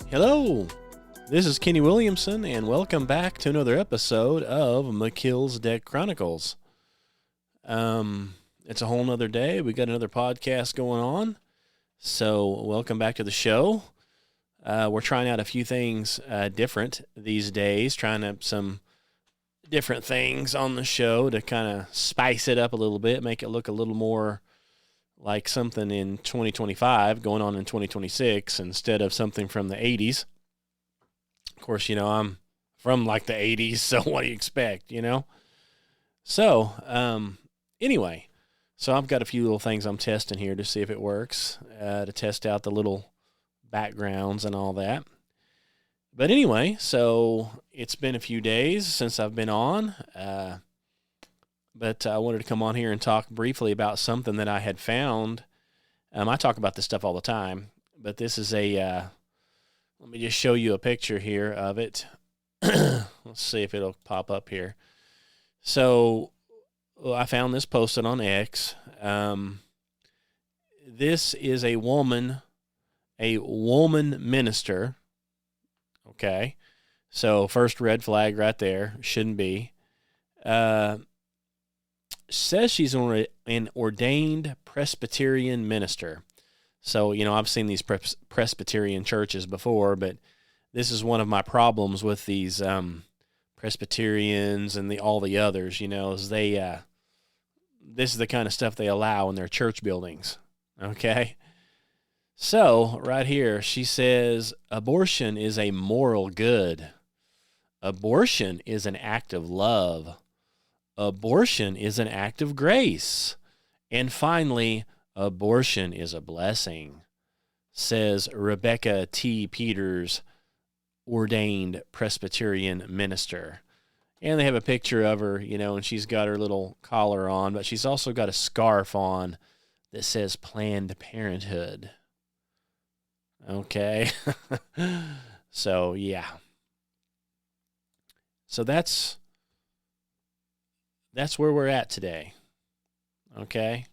Hello, this is Kenny Williamson, and welcome back to another episode of Melchizedek Chronicles. It's a whole nother day. We got another podcast going on, so welcome back to the show. We're trying out a few things different these days, trying out some different things on the show to kind of spice it up a little bit, make it look a little more like something in 2025 going on in 2026 instead of something from the 80s. Of course, I'm from like the 80s, so what do you expect, So, anyway, so I've got a few little things I'm testing here to see if it works, to test out the little backgrounds and all that. But anyway, so it's been a few days since I've been on, but I wanted to come on here and talk briefly about something that I had found. I talk about this stuff all the time, but this is let me just show you a picture here of it. Let's see if it'll pop up here. So I found this posted on X. This is a woman minister. Okay. So first red flag right there. Shouldn't be. Says she's an ordained Presbyterian minister. So, I've seen these Presbyterian churches before, but this is one of my problems with these Presbyterians and all the others, is this is the kind of stuff they allow in their church buildings, okay? So, right here, she says, abortion is a moral good. Abortion is an act of love. Abortion is an act of grace. And finally, abortion is a blessing, says Rebecca T. Peters, ordained Presbyterian minister. And they have a picture of her, and she's got her little collar on, but she's also got a scarf on that says Planned Parenthood. Okay. So, yeah. So that's where we're at today. Okay.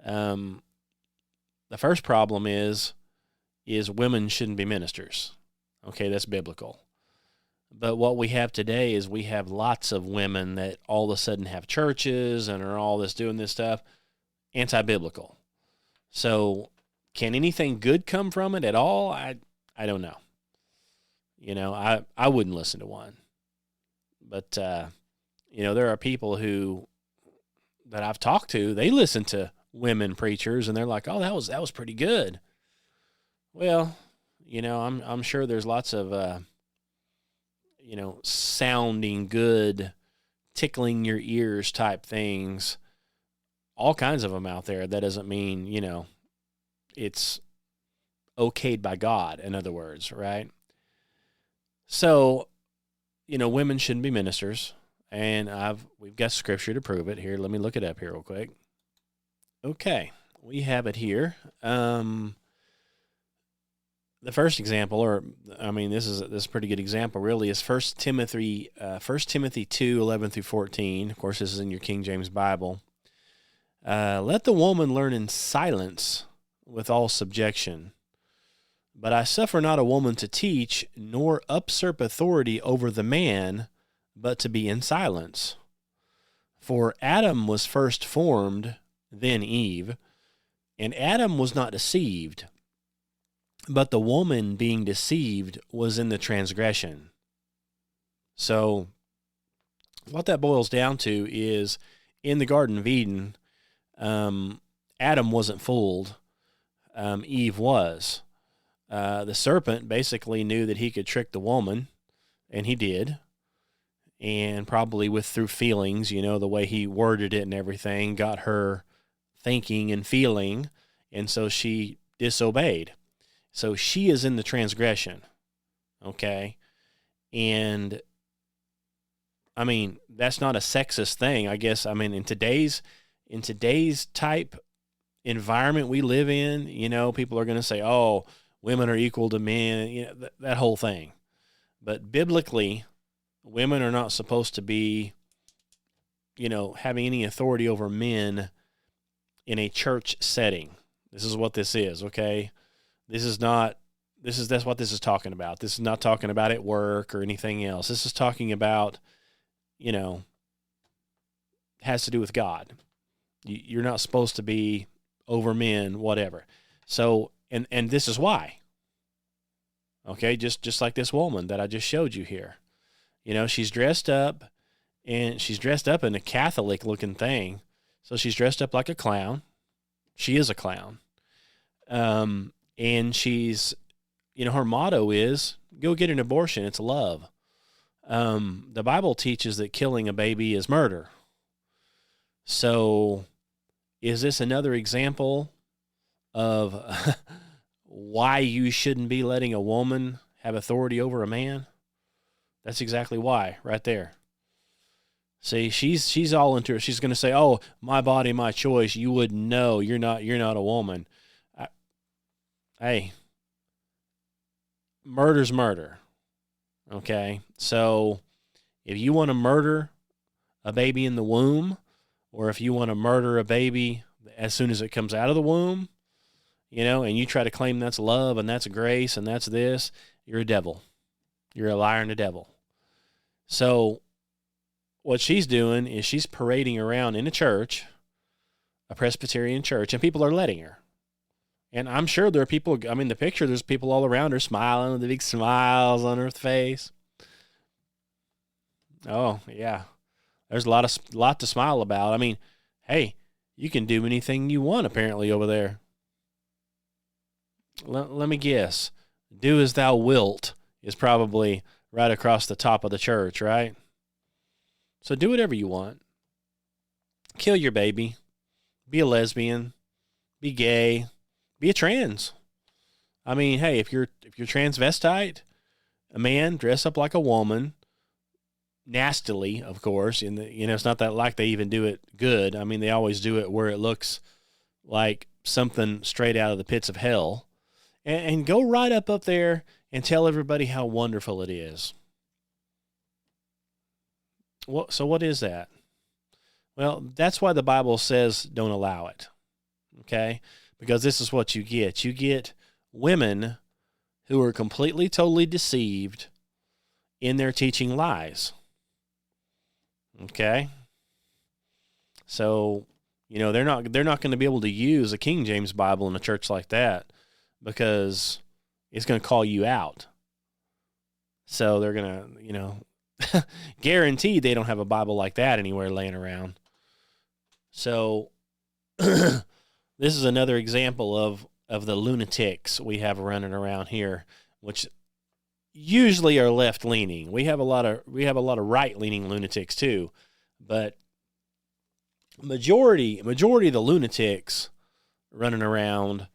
The first problem is women shouldn't be ministers. Okay, that's biblical. But what we have today is we have lots of women that all of a sudden have churches and are all doing this stuff, anti-biblical. So can anything good come from it at all? I don't know. I wouldn't listen to one. But there are people that I've talked to, they listen to women preachers and they're like, oh, that was pretty good. Well, I'm sure there's lots of, sounding good, tickling your ears type things, all kinds of them out there. That doesn't mean, it's okayed by God, in other words, right? So, women shouldn't be ministers. And we've got scripture to prove it here. Let me look it up here real quick. Okay, we have it here. The first example, this is a pretty good example, really, is 1 Timothy 2:11-14. Of course, this is in your King James Bible. Let the woman learn in silence with all subjection. But I suffer not a woman to teach, nor usurp authority over the man, but to be in silence. For Adam was first formed, then Eve, and Adam was not deceived, but the woman being deceived was in the transgression. So, what that boils down to is, in the Garden of Eden, Adam wasn't fooled, Eve was. The serpent basically knew that he could trick the woman, and he did. And probably through feelings, the way he worded it and everything, got her thinking and feeling, and so she disobeyed. So she is in the transgression, okay? And, that's not a sexist thing, I guess. In today's type environment we live in, people are going to say, oh, women are equal to men, that whole thing. But biblically, women are not supposed to be, having any authority over men in a church setting. This is what this is, okay? This is not That's what this is talking about. This is not talking about at work or anything else. This is talking about, has to do with God. You're not supposed to be over men, whatever. So, and this is why. Okay, just like this woman that I just showed you here. She's dressed up, and she's dressed up in a Catholic-looking thing. So she's dressed up like a clown. She is a clown. And she's, her motto is, go get an abortion. It's love. The Bible teaches that killing a baby is murder. So is this another example of why you shouldn't be letting a woman have authority over a man? That's exactly why, right there. See, she's all into it. She's going to say, "Oh, my body, my choice." You wouldn't know. You're not a woman. Hey, murder's murder. Okay, so if you want to murder a baby in the womb, or if you want to murder a baby as soon as it comes out of the womb, and you try to claim that's love and that's grace and that's this, you're a devil. You're a liar and a devil. So what she's doing is she's parading around in a church, a Presbyterian church, and people are letting her. And I'm sure there are people, the picture, there's people all around her smiling with the big smiles on her face. Oh, yeah. There's a lot to smile about. Hey, you can do anything you want apparently over there. Let me guess. Do as thou wilt is probably right across the top of the church, right? So do whatever you want. Kill your baby. Be a lesbian. Be gay. Be a trans. Hey, if you're transvestite, a man, dress up like a woman, nastily, of course. It's not that like they even do it good. They always do it where it looks like something straight out of the pits of hell. And go right up there and tell everybody how wonderful it is. So what is that? Well, that's why the Bible says don't allow it. Okay? Because this is what you get. You get women who are completely, totally deceived in their teaching lies. Okay? So, they're not going to be able to use a King James Bible in a church like that because it's going to call you out. So they're going to, guaranteed they don't have a Bible like that anywhere laying around. So this is another example of the lunatics we have running around here, which usually are left leaning. We have a lot of right leaning lunatics too, but majority of the lunatics running around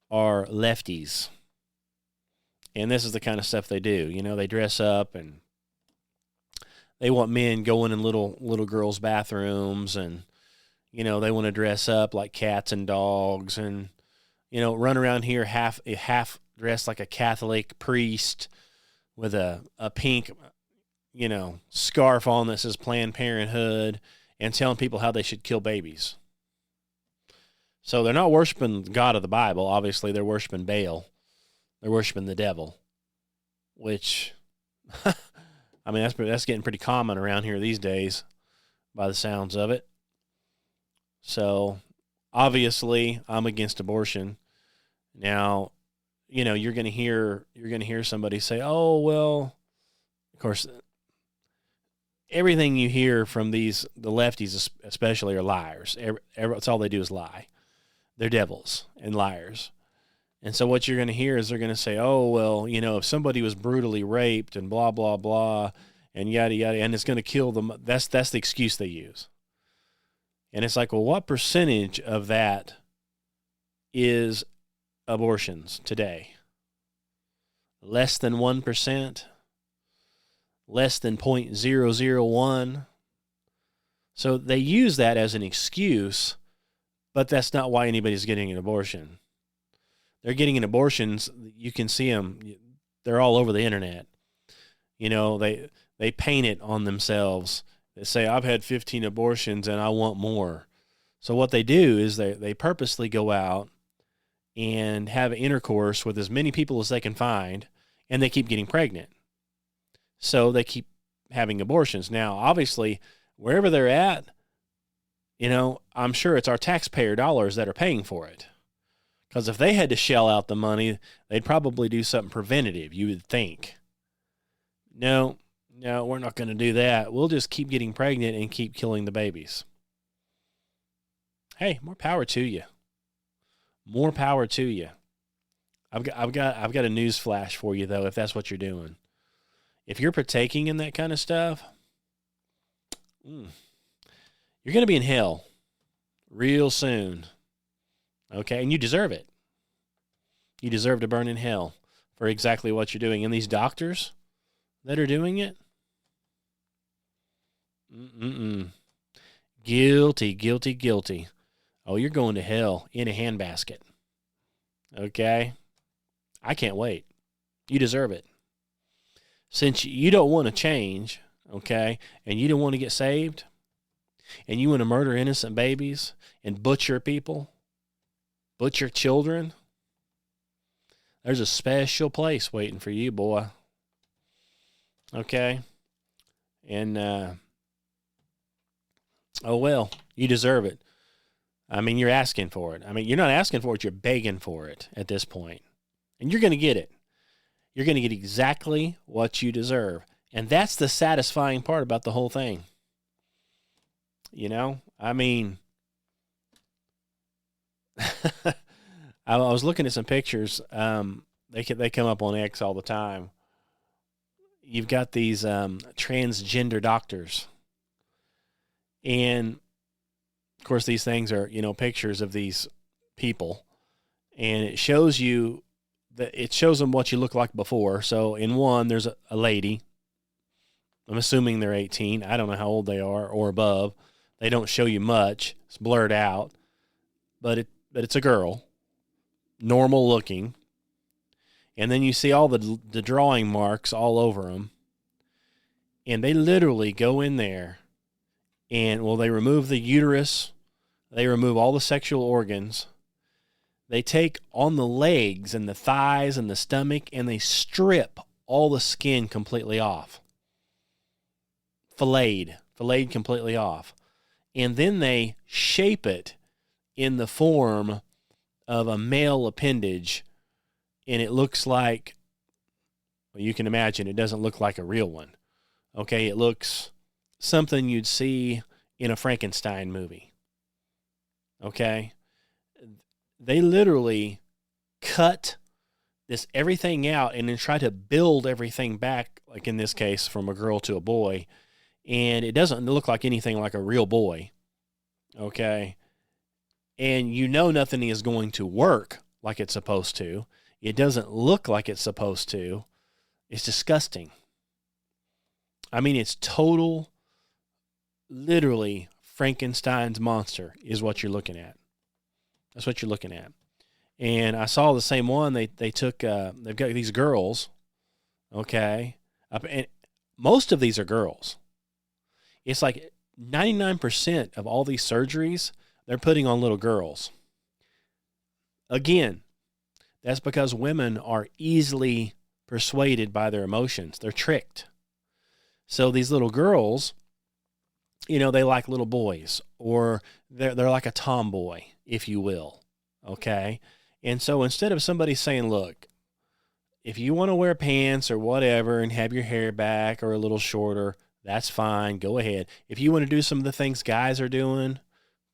are lefties. And this is the kind of stuff they do. They dress up and they want men going in little girls' bathrooms, and they want to dress up like cats and dogs, and run around here half dressed like a Catholic priest with a pink scarf on that says Planned Parenthood, and telling people how they should kill babies. So they're not worshiping the God of the Bible. Obviously, they're worshiping Baal. They're worshiping the devil, which, that's getting pretty common around here these days by the sounds of it. So obviously, I'm against abortion. Now, you're going to hear somebody say, "Oh, well," of course, everything you hear from the lefties especially are liars. That's all they do is lie. They're devils and liars. And so what you're going to hear is they're going to say, "Oh, well, if somebody was brutally raped and blah, blah, blah, and yada, yada, and it's going to kill them." That's the excuse they use. And it's like, well, what percentage of that is abortions today? Less than 1%? Less than 0.001? So they use that as an excuse, but that's not why anybody's getting an abortion. They're getting an abortions. You can see them. They're all over the internet. They paint it on themselves. They say, "I've had 15 abortions and I want more." So what they do is they purposely go out and have intercourse with as many people as they can find, and they keep getting pregnant. So they keep having abortions. Now, obviously, wherever they're at, I'm sure it's our taxpayer dollars that are paying for it. Because if they had to shell out the money, they'd probably do something preventative, you would think. No, we're not going to do that. We'll just keep getting pregnant and keep killing the babies. Hey, more power to you. More power to you. I've got a news flash for you, though, if that's what you're doing. If you're partaking in that kind of stuff, you're going to be in hell real soon. Okay, and you deserve it. You deserve to burn in hell for exactly what you're doing. And these doctors that are doing it, guilty, guilty, guilty. Oh, you're going to hell in a handbasket. Okay? I can't wait. You deserve it. Since you don't want to change, okay, and you don't want to get saved, and you want to murder innocent babies and butcher people, butcher children, there's a special place waiting for you, boy. Okay? And, oh, well, you deserve it. I mean, you're asking for it. I mean, you're not asking for it, you're begging for it at this point. And you're going to get it. You're going to get exactly what you deserve. And that's the satisfying part about the whole thing. I mean, I was looking at some pictures. They come up on X all the time. You've got these transgender doctors. And, of course, these things are, pictures of these people. And it shows them what you look like before. So in one, there's a lady. I'm assuming they're 18. I don't know how old they are or above. They don't show you much. It's blurred out. But it's a girl. Normal looking. And then you see all the drawing marks all over them. And they literally go in there and, they remove the uterus. They remove all the sexual organs. They take on the legs and the thighs and the stomach, and they strip all the skin completely off. Filleted completely off. And then they shape it in the form of a male appendage, and it looks like, well, you can imagine, it doesn't look like a real one. Okay, it looks something you'd see in a Frankenstein movie. Okay? They literally cut everything out and then try to build everything back, like in this case, from a girl to a boy, and it doesn't look like anything like a real boy. Okay? And nothing is going to work like it's supposed to. It doesn't look like it's supposed to. It's disgusting. I mean, it's total, literally, Frankenstein's monster is what you're looking at. That's what you're looking at. And I saw the same one. They took, they've got these girls, okay? And most of these are girls. It's like 99% of all these surgeries, they're putting on little girls. Again, that's because women are easily persuaded by their emotions. They're tricked. So these little girls, they like little boys, or they're like a tomboy, if you will, okay? And so instead of somebody saying, look, if you want to wear pants or whatever and have your hair back or a little shorter, that's fine, go ahead. If you want to do some of the things guys are doing,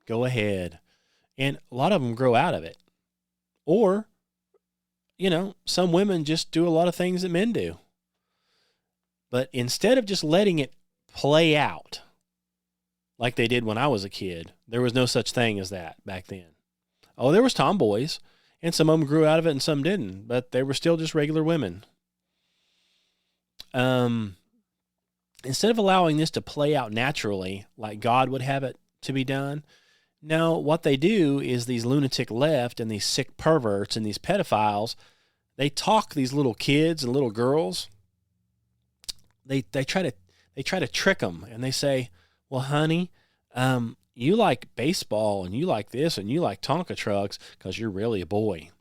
go ahead. And a lot of them grow out of it. Or, some women just do a lot of things that men do. But instead of just letting it play out like they did when I was a kid, there was no such thing as that back then. Oh, there was tomboys, and some of them grew out of it and some didn't, but they were still just regular women. Instead of allowing this to play out naturally like God would have it to be done, no, what they do is these lunatic left and these sick perverts and these pedophiles, they talk these little kids and little girls. They try to trick them, and they say, well, honey, you like baseball and you like this and you like Tonka trucks because you're really a boy.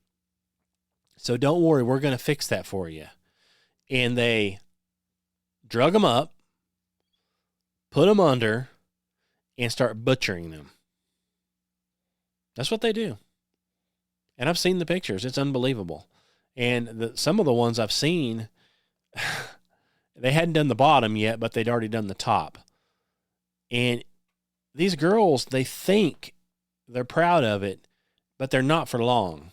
So don't worry, we're going to fix that for you. And they drug them up, put them under, and start butchering them. That's what they do. And I've seen the pictures. It's unbelievable. And some of the ones I've seen, they hadn't done the bottom yet, but they'd already done the top. And these girls, they think they're proud of it, but they're not for long.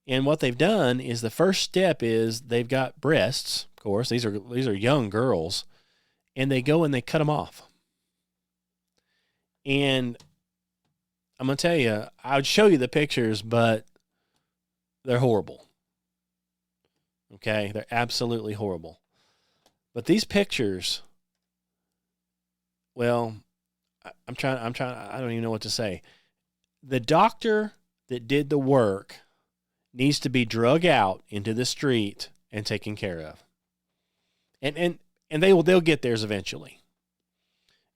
And what they've done is the first step is they've got breasts, of course. These are young girls, and they go and they cut them off. And I'm going to tell you, I would show you the pictures, but they're horrible. Okay? They're absolutely horrible. But these pictures, well, I don't even know what to say. The doctor that did the work needs to be drug out into the street and taken care of. And they'll get theirs eventually.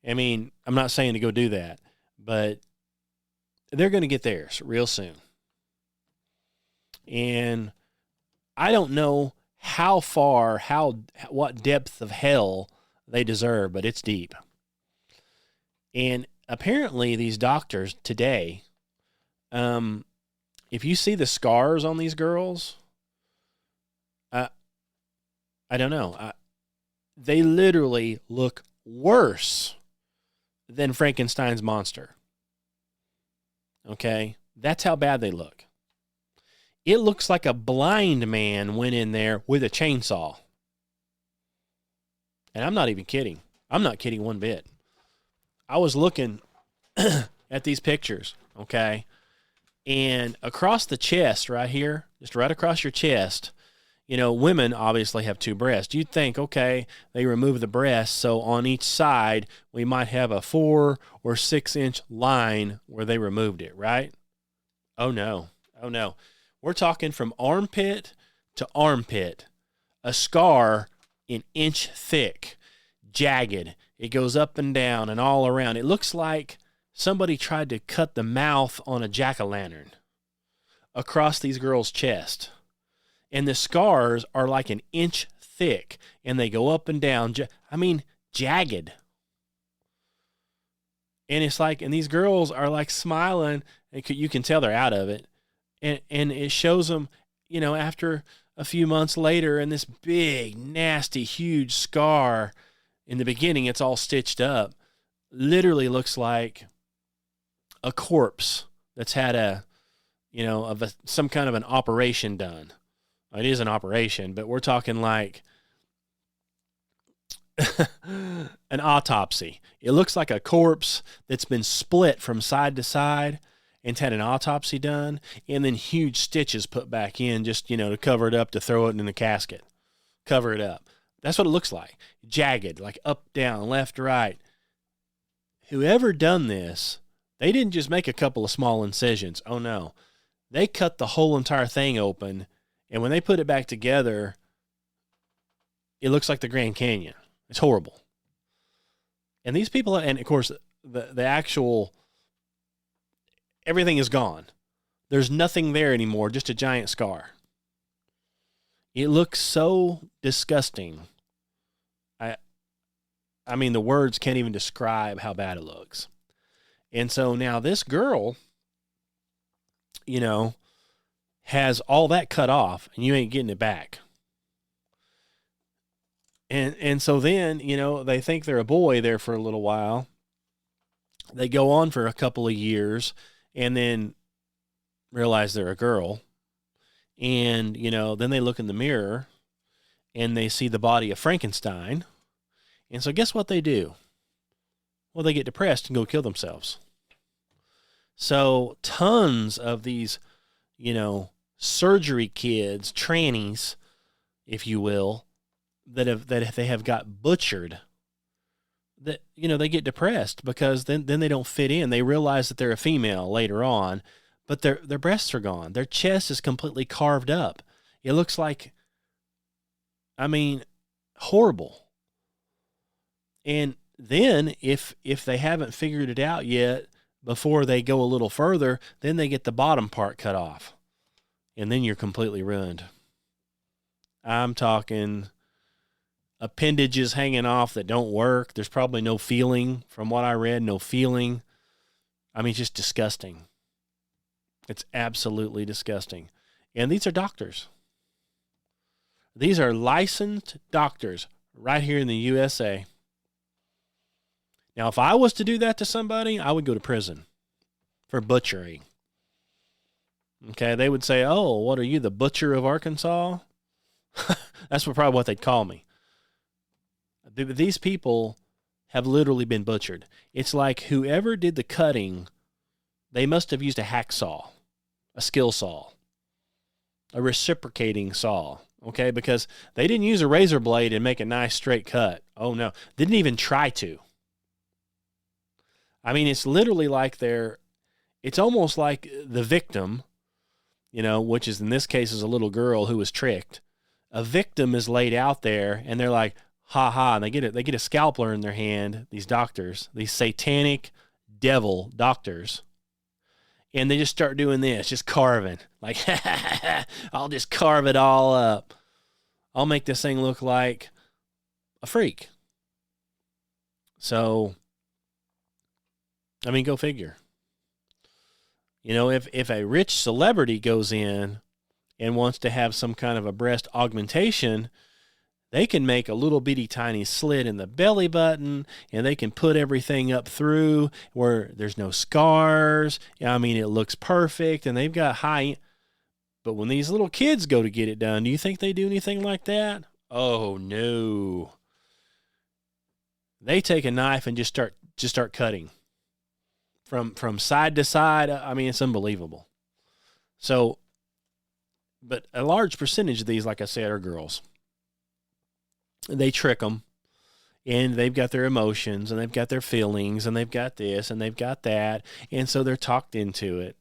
I mean, I'm not saying to go do that, but they're going to get theirs real soon. And I don't know what depth of hell they deserve, but it's deep. And apparently these doctors today, if you see the scars on these girls, I don't know. They literally look worse than Frankenstein's monster. Okay? That's how bad they look. It looks like a blind man went in there with a chainsaw. And I'm not even kidding. I'm not kidding one bit. I was looking at these pictures, okay? And across the chest right here, just right across your chest, you know, women obviously have two breasts. You'd think, okay, they remove the breasts, so on each side we might have a 4 or 6 inch line where they removed it, right? Oh no. We're talking from armpit to armpit, a scar an inch thick, jagged. It goes up and down and all around. It looks like somebody tried to cut the mouth on a jack-o'-lantern across these girls' chest. And the scars are like an inch thick, and they go up and down. Jagged. And it's like, and these girls are like smiling. You can tell they're out of it. And it shows them, you know, after a few months later, and this big, nasty, huge scar. In the beginning, it's all stitched up. Literally looks like a corpse that's had some kind of an operation done. It is an operation, but we're talking like an autopsy. It looks like a corpse that's been split from side to side and had an autopsy done, and then huge stitches put back in just, to cover it up, to throw it in the casket. Cover it up. That's what it looks like. Jagged, like up, down, left, right. Whoever done this, they didn't just make a couple of small incisions. Oh, no. They cut the whole entire thing open, and when they put it back together, it looks like the Grand Canyon. It's horrible. And these people, and of course, the actual, everything is gone. There's nothing there anymore, just a giant scar. It looks so disgusting. I mean, the words can't even describe how bad it looks. And so now this girl, has all that cut off, and you ain't getting it back. And so then, they think they're a boy there for a little while. They go on for a couple of years and then realize they're a girl. And, then they look in the mirror and they see the body of Frankenstein. And so guess what they do? Well, they get depressed and go kill themselves. So tons of these, surgery kids, trannies, if you will, that they have got butchered, that, they get depressed because then they don't fit in. They realize that they're a female later on, but their breasts are gone. Their chest is completely carved up. It looks like, horrible. And then if they haven't figured it out yet, before they go a little further, then they get the bottom part cut off. and then you're completely ruined. I'm talking appendages hanging off that don't work. There's probably no feeling. From what I read, no feeling. I mean, it's just disgusting. It's absolutely disgusting. And these are doctors. These are licensed doctors right here in the USA. Now, if I was to do that to somebody, I would go to prison for butchering. Okay, they would say, oh, what are you, the butcher of Arkansas? That's probably what they'd call me. These people have literally been butchered. It's like whoever did the cutting, they must have used a hacksaw, a skill saw, a reciprocating saw, okay? Because they didn't use a razor blade and make a nice straight cut. Oh, no. Didn't even try to. I mean, it's literally like it's almost like the victim, which is in this case is a little girl who was tricked. A victim is laid out there, and they're like, ha ha, and they get a scalpel in their hand, these doctors, these satanic devil doctors, and they just start doing this, just carving, like, I'll just carve it all up. I'll make this thing look like a freak. So, I mean, go figure. If a rich celebrity goes in and wants to have some kind of a breast augmentation, they can make a little bitty tiny slit in the belly button, and they can put everything up through where there's no scars. I mean, it looks perfect, and they've got high. But when these little kids go to get it done, do you think they do anything like that? Oh, no. They take a knife and just start cutting from side to side. I mean, it's unbelievable. So, but a large percentage of these, like I said, are girls. They trick them, and they've got their emotions, and they've got their feelings, and they've got this, and they've got that, and so they're talked into it.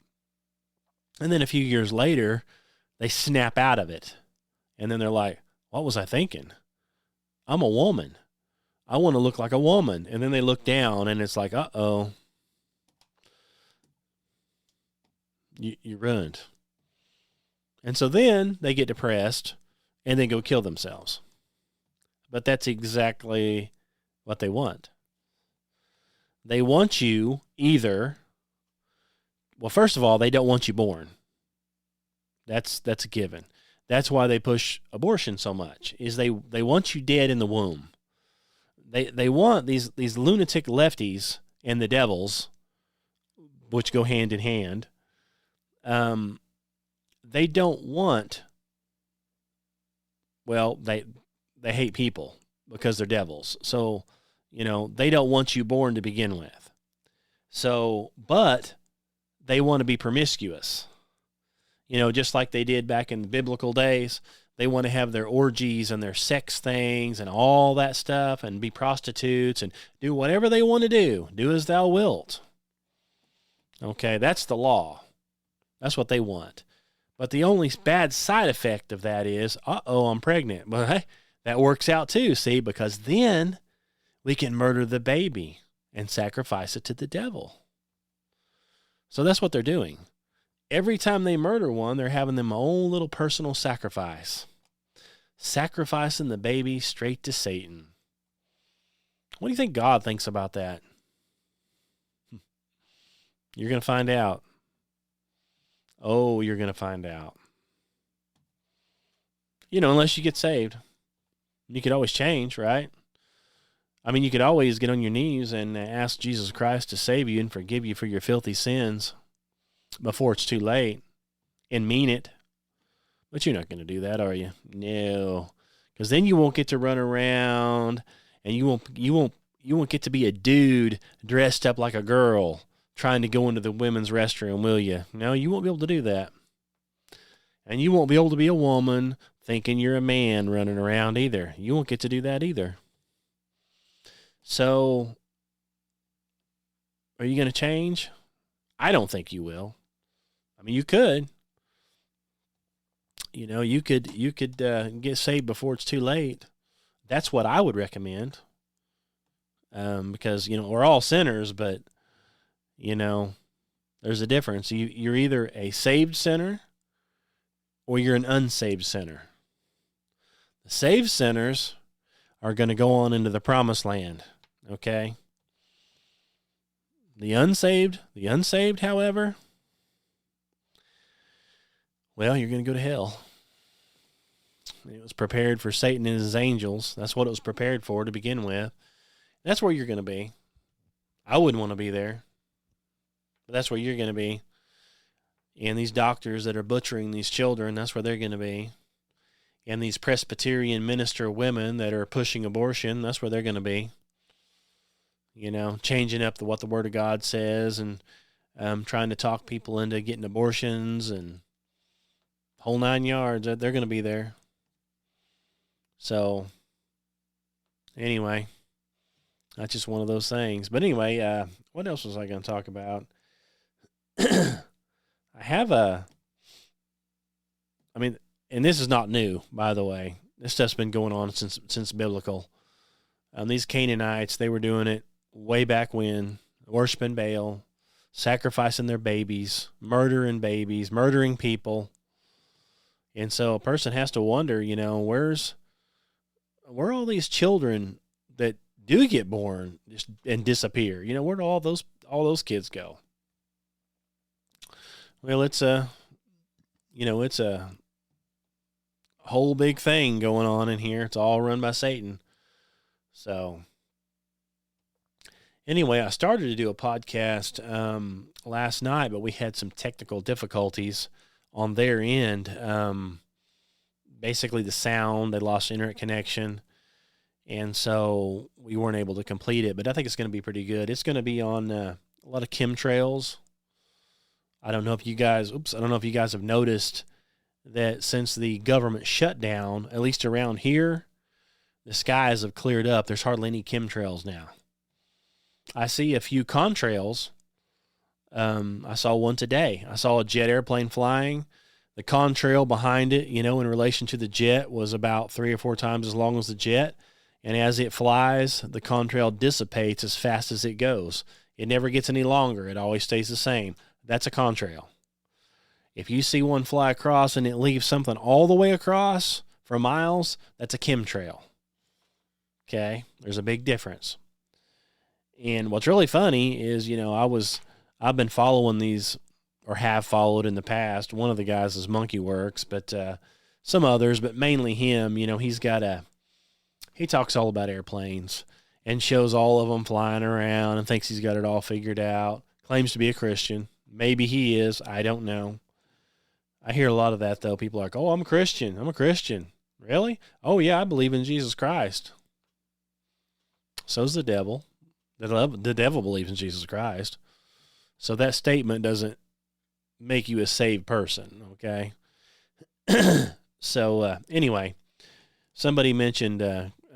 And then a few years later, they snap out of it, and then they're like, what was I thinking? I'm a woman. I want to look like a woman. And then they look down, and it's like, uh-oh. You're ruined. And so then they get depressed, and they go kill themselves. But that's exactly what they want. They want you either, well, first of all, they don't want you born. That's a given. That's why they push abortion so much, is they want you dead in the womb. They want these lunatic lefties and the devils, which go hand in hand. They don't want, well, they hate people because they're devils. So, they don't want you born to begin with. So, but they want to be promiscuous. Just like they did back in the biblical days. They want to have their orgies and their sex things and all that stuff and be prostitutes and do whatever they want to do. Do as thou wilt. Okay, that's the law. That's what they want. But the only bad side effect of that is, I'm pregnant. But hey, that works out too, see, because then we can murder the baby and sacrifice it to the devil. So that's what they're doing. Every time they murder one, they're having their own little personal sacrifice. Sacrificing the baby straight to Satan. What do you think God thinks about that? You're going to find out. Oh, you're going to find out. Unless you get saved. You could always change, right? I mean, you could always get on your knees and ask Jesus Christ to save you and forgive you for your filthy sins before it's too late and mean it. But you're not going to do that, are you? No. Because then you won't get to run around and you won't get to be a dude dressed up like a girl trying to go into the women's restroom, will you? No, you won't be able to do that. And you won't be able to be a woman thinking you're a man running around either. You won't get to do that either. So, are you going to change? I don't think you will. I mean, you could. You could get saved before it's too late. That's what I would recommend. Because, we're all sinners, but, there's a difference. You're either a saved sinner or you're an unsaved sinner. The saved sinners are going to go on into the promised land, okay? The unsaved, however, well, you're going to go to hell. It was prepared for Satan and his angels. That's what it was prepared for to begin with. That's where you're going to be. I wouldn't want to be there, but that's where you're going to be. And these doctors that are butchering these children, that's where they're going to be. And these Presbyterian minister women that are pushing abortion, that's where they're going to be. You know, changing up what the Word of God says and trying to talk people into getting abortions and whole 9 yards. They're going to be there. So, anyway, that's just one of those things. But anyway, what else was I going to talk about? And this is not new, by the way. This stuff's been going on since biblical. These Canaanites, they were doing it way back when, worshiping Baal, sacrificing their babies, murdering people. And so a person has to wonder, you know, where are all these children that do get born and disappear? You know, where do all those kids go? Well, it's a whole big thing going on in here. It's all run by Satan. So anyway, I started to do a podcast last night, but we had some technical difficulties on their end. Basically the sound, they lost internet connection, and so we weren't able to complete it, but I think it's going to be pretty good. It's going to be on a lot of chemtrails. I don't know if you guys have noticed that since the government shutdown, at least around here, the skies have cleared up. There's hardly any chemtrails now. I see a few contrails. I saw one today. I saw a jet airplane flying. The contrail behind it, you know, in relation to the jet, was about 3 or 4 times as long as the jet. And as it flies, the contrail dissipates as fast as it goes. It never gets any longer. It always stays the same. That's a contrail. If you see one fly across and it leaves something all the way across for miles, that's a chemtrail. Okay? There's a big difference. And what's really funny is, you know, I've been following these, or have followed in the past. One of the guys is Monkey Works, but some others, but mainly him. You know, he talks all about airplanes and shows all of them flying around and thinks he's got it all figured out. Claims to be a Christian. Maybe he is. I don't know. I hear a lot of that, though. People are like, oh, I'm a Christian. Really? Oh, yeah, I believe in Jesus Christ. So's the devil. The devil believes in Jesus Christ. So that statement doesn't make you a saved person, okay? So, anyway, somebody mentioned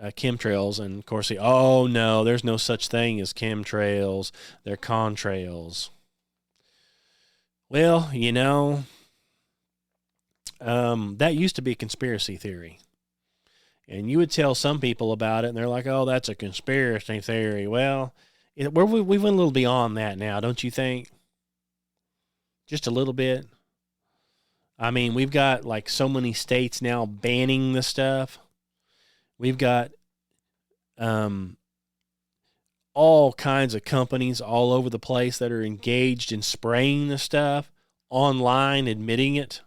chemtrails, and, of course, oh, no, there's no such thing as chemtrails. They're contrails. Well, you know, that used to be a conspiracy theory. And you would tell some people about it, and they're like, oh, that's a conspiracy theory. Well, we went a little beyond that now, don't you think? Just a little bit. I mean, we've got like so many states now banning the stuff. We've got all kinds of companies all over the place that are engaged in spraying the stuff online, admitting it.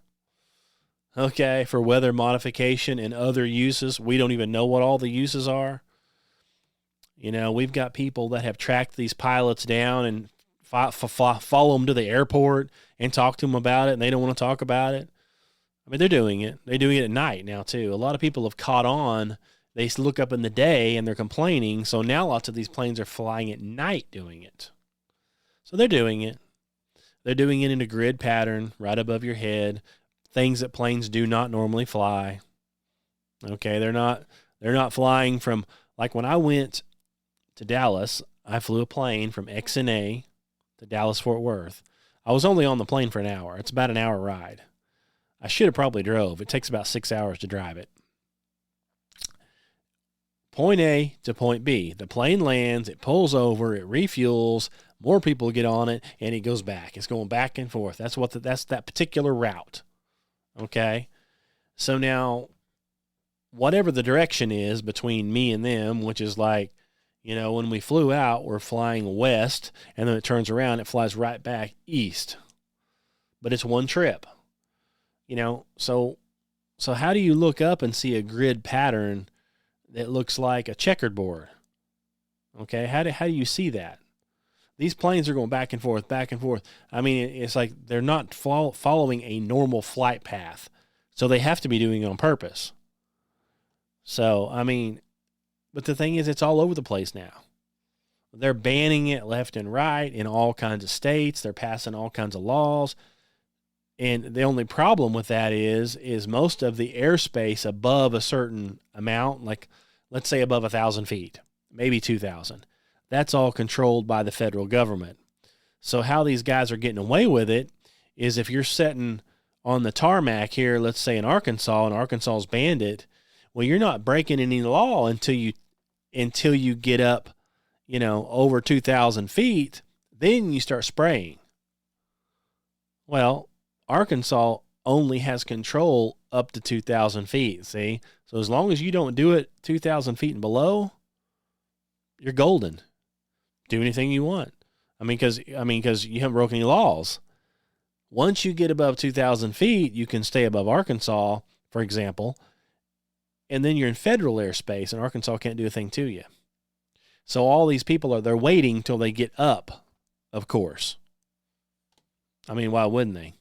Okay, for weather modification and other uses. We don't even know what all the uses are. You know, we've got people that have tracked these pilots down and follow them to the airport and talk to them about it, and they don't want to talk about it. I mean, they're doing it. They're doing it at night now, too. A lot of people have caught on. They look up in the day, and they're complaining. So now lots of these planes are flying at night doing it. So they're doing it. They're doing it in a grid pattern right above your head, things that planes do not normally fly. Okay, they're not flying from, like when I went to Dallas, I flew a plane from XNA to Dallas-Fort Worth. I was only on the plane for an hour. It's about an hour ride. I should have probably drove. It takes about 6 hours to drive it. Point A to point B. The plane lands, it pulls over, it refuels, more people get on it, and it goes back. It's going back and forth. That's that particular route. Okay. So now, whatever the direction is between me and them, which is like, when we flew out, we're flying west, and then it turns around, it flies right back east. But it's one trip. So how do you look up and see a grid pattern that looks like a checkered board? Okay, how do you see that? These planes are going back and forth, back and forth. I mean, it's like they're not following a normal flight path. So they have to be doing it on purpose. So, I mean, but the thing is, it's all over the place now. They're banning it left and right in all kinds of states. They're passing all kinds of laws. And the only problem with that is most of the airspace above a certain amount, like let's say above 1,000 feet, maybe 2,000, that's all controlled by the federal government. So how these guys are getting away with it is if you're sitting on the tarmac here, let's say in Arkansas, and Arkansas's banned it, well, you're not breaking any law until you get up, over 2,000 feet, then you start spraying. Well, Arkansas only has control up to 2,000 feet, see? So as long as you don't do it 2,000 feet and below, you're golden. Do anything you want. Because you haven't broken any laws. Once you get above 2,000 feet, you can stay above Arkansas, for example, and then you're in federal airspace, and Arkansas can't do a thing to you. So all these people they're waiting till they get up, of course. Why wouldn't they?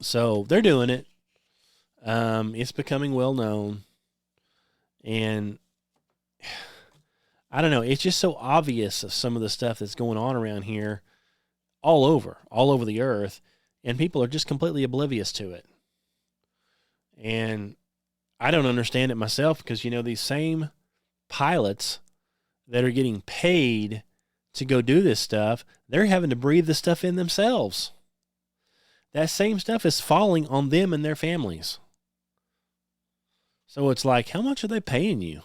So they're doing it. It's becoming well known. And I don't know, it's just so obvious of some of the stuff that's going on around here all over the earth, and people are just completely oblivious to it. And I don't understand it myself because, these same pilots that are getting paid to go do this stuff, they're having to breathe the stuff in themselves. That same stuff is falling on them and their families. So it's like, how much are they paying you?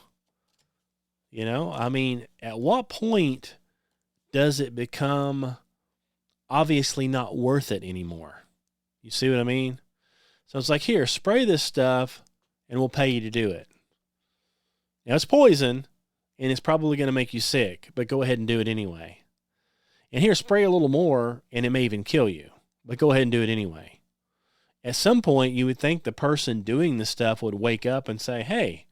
At what point does it become obviously not worth it anymore? You see what I mean? So it's like, here, spray this stuff and we'll pay you to do it. Now, it's poison and it's probably going to make you sick, but go ahead and do it anyway. And here, spray a little more and it may even kill you, but go ahead and do it anyway. At some point, you would think the person doing the stuff would wake up and say, hey,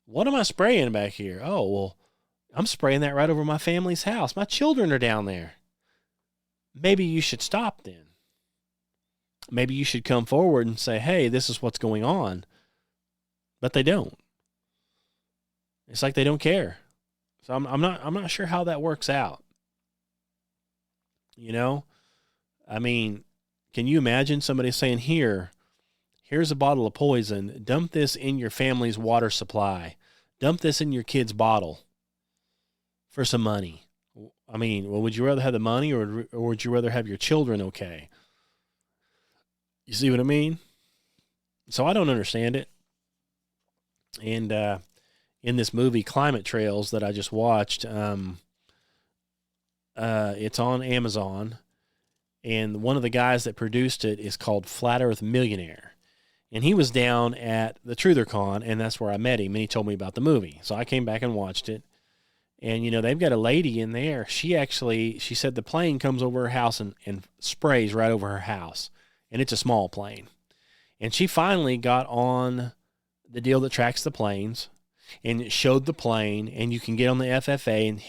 what am I spraying back here? Oh, well, I'm spraying that right over my family's house. My children are down there. Maybe you should stop then. Maybe you should come forward and say, hey, this is what's going on. But they don't. It's like they don't care. So I'm not sure how that works out. Can you imagine somebody saying, here's a bottle of poison. Dump this in your family's water supply. Dump this in your kid's bottle for some money. Would you rather have the money or would you rather have your children okay? You see what I mean? So I don't understand it. And in this movie, Climate Trails, that I just watched, it's on Amazon. And one of the guys that produced it is called Flat Earth Millionaire. And he was down at the TrutherCon, and that's where I met him, and he told me about the movie. So I came back and watched it. And, they've got a lady in there. She said the plane comes over her house and sprays right over her house. And it's a small plane. And she finally got on the deal that tracks the planes, and it showed the plane, and you can get on the FFA and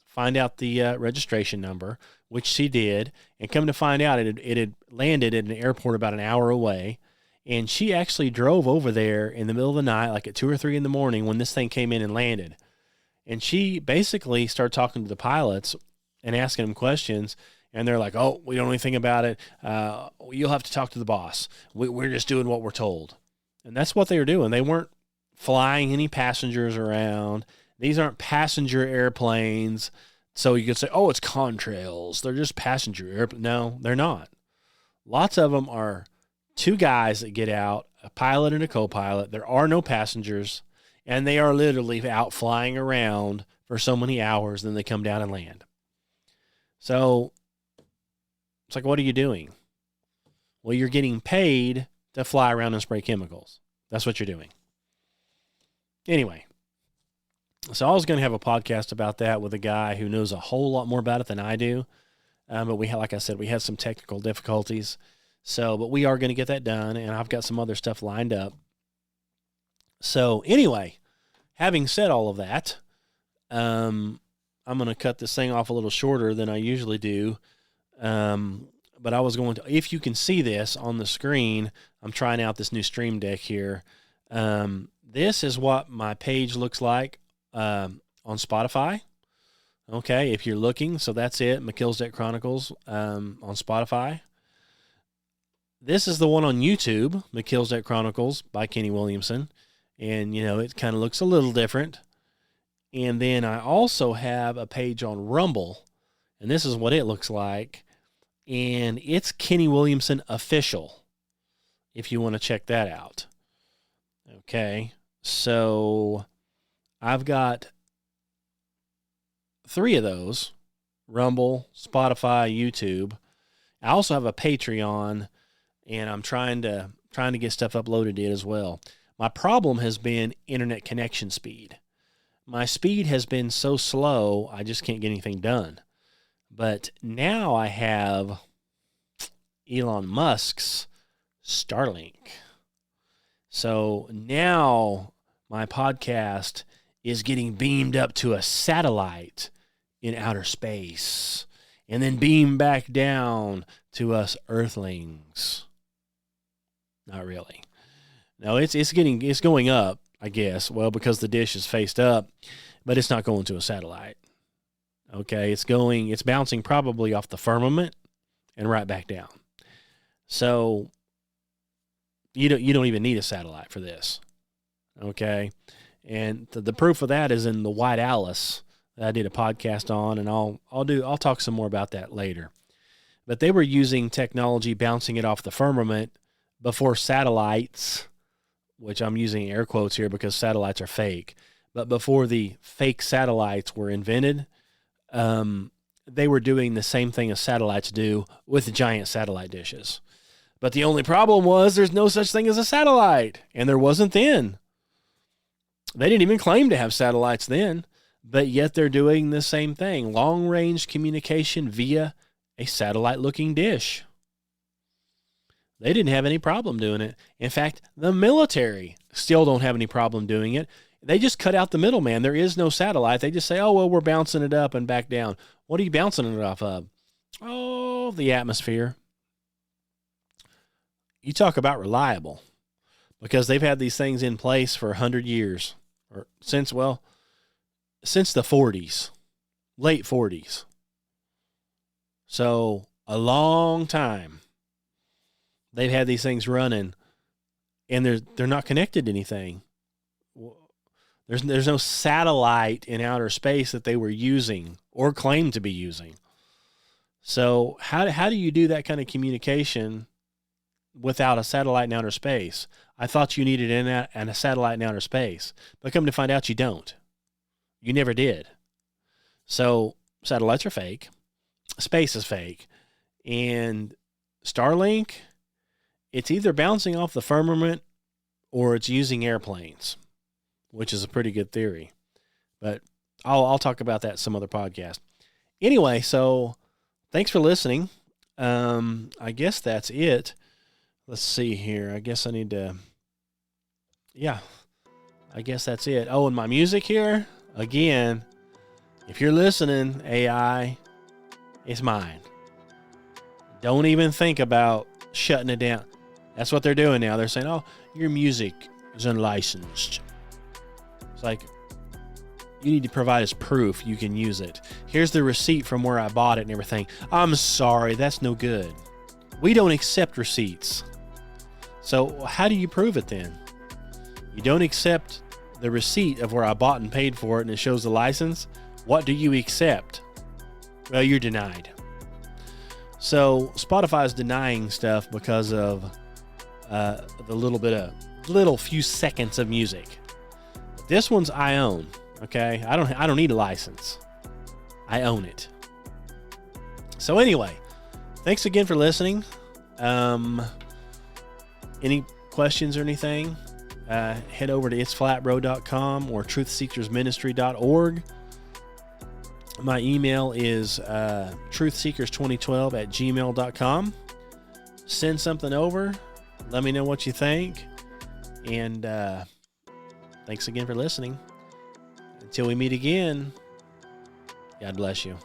find out the registration number, which she did. And come to find out, it had landed at an airport about an hour away. And she actually drove over there in the middle of the night, like at 2 or 3 in the morning when this thing came in and landed. And she basically started talking to the pilots and asking them questions. And they're like, oh, we don't know anything about it. You'll have to talk to the boss. We're just doing what we're told. And that's what they were doing. They weren't flying any passengers around. These aren't passenger airplanes. So you could say, oh, it's contrails. They're just passenger airplanes. No, they're not. Lots of them are 2 guys that get out, a pilot and a co-pilot. There are no passengers, and they are literally out flying around for so many hours, then they come down and land. So it's like, what are you doing? Well, you're getting paid to fly around and spray chemicals. That's what you're doing. Anyway, so I was going to have a podcast about that with a guy who knows a whole lot more about it than I do. But like I said, we had some technical difficulties. But we are going to get that done, and I've got some other stuff lined up. So anyway, having said all of that, I'm going to cut this thing off a little shorter than I usually do. But I was going to, if you can see this on the screen, I'm trying out this new Stream Deck here. This is what my page looks like on Spotify. Okay, if you're looking, so that's it, Melchizedek Chronicles on Spotify. This is the one on YouTube, Melchizedek Chronicles by Kenny Williamson. And, it kind of looks a little different. And then I also have a page on Rumble, and this is what it looks like. And it's Kenny Williamson Official, if you want to check that out. Okay, so I've got 3 of those, Rumble, Spotify, YouTube. I also have a Patreon, and I'm trying to get stuff uploaded to it as well. My problem has been internet connection speed. My speed has been so slow, I just can't get anything done. But now I have Elon Musk's Starlink. So now my podcast is getting beamed up to a satellite in outer space and then beamed back down to us earthlings. Not really. No, it's going up, I guess. Well, because the dish is faced up, but it's not going to a satellite. Okay, it's bouncing probably off the firmament and right back down. So you don't even need a satellite for this. Okay, and the proof of that is in the White Alice that I did a podcast on, and I'll talk some more about that later. But they were using technology bouncing it off the firmament before satellites, which I'm using air quotes here because satellites are fake. But before the fake satellites were invented, they were doing the same thing as satellites do with giant satellite dishes. But the only problem was there's no such thing as a satellite, and there wasn't then. They didn't even claim to have satellites then, but yet they're doing the same thing, long-range communication via a satellite-looking dish. They didn't have any problem doing it. In fact, the military still don't have any problem doing it. They just cut out the middleman. There is no satellite. They just say, oh, well, we're bouncing it up and back down. What are you bouncing it off of? Oh, the atmosphere. You talk about reliable, because they've had these things in place for 100 years, or since the 40s, late 40s. So a long time they've had these things running, and they're not connected to anything. There's no satellite in outer space that they were using or claimed to be using. So how do you do that kind of communication without a satellite in outer space? I thought you needed a satellite in outer space, but come to find out you don't. You never did. So satellites are fake. Space is fake. And Starlink, it's either bouncing off the firmament or it's using airplanes, which is a pretty good theory. But I'll talk about that some other podcast. Anyway, so thanks for listening. I guess that's it. Let's see here. I guess that's it. Oh, and my music here, again, if you're listening, AI, it's mine. Don't even think about shutting it down. That's what they're doing now. They're saying, oh, your music is unlicensed. It's like, you need to provide us proof you can use it. Here's the receipt from where I bought it and everything. I'm sorry, that's no good. We don't accept receipts. So how do you prove it then? You don't accept the receipt of where I bought and paid for it and it shows the license. What do you accept? Well, you're denied. So Spotify's denying stuff because of the little few seconds of music. This one's I own. Okay, I don't need a license. I own it. So anyway, thanks again for listening. Any questions or anything, head over to itsflatbro.com or truthseekersministry.org. My email is truthseekers2012@gmail.com. Send something over. Let me know what you think. And thanks again for listening. Until we meet again, God bless you.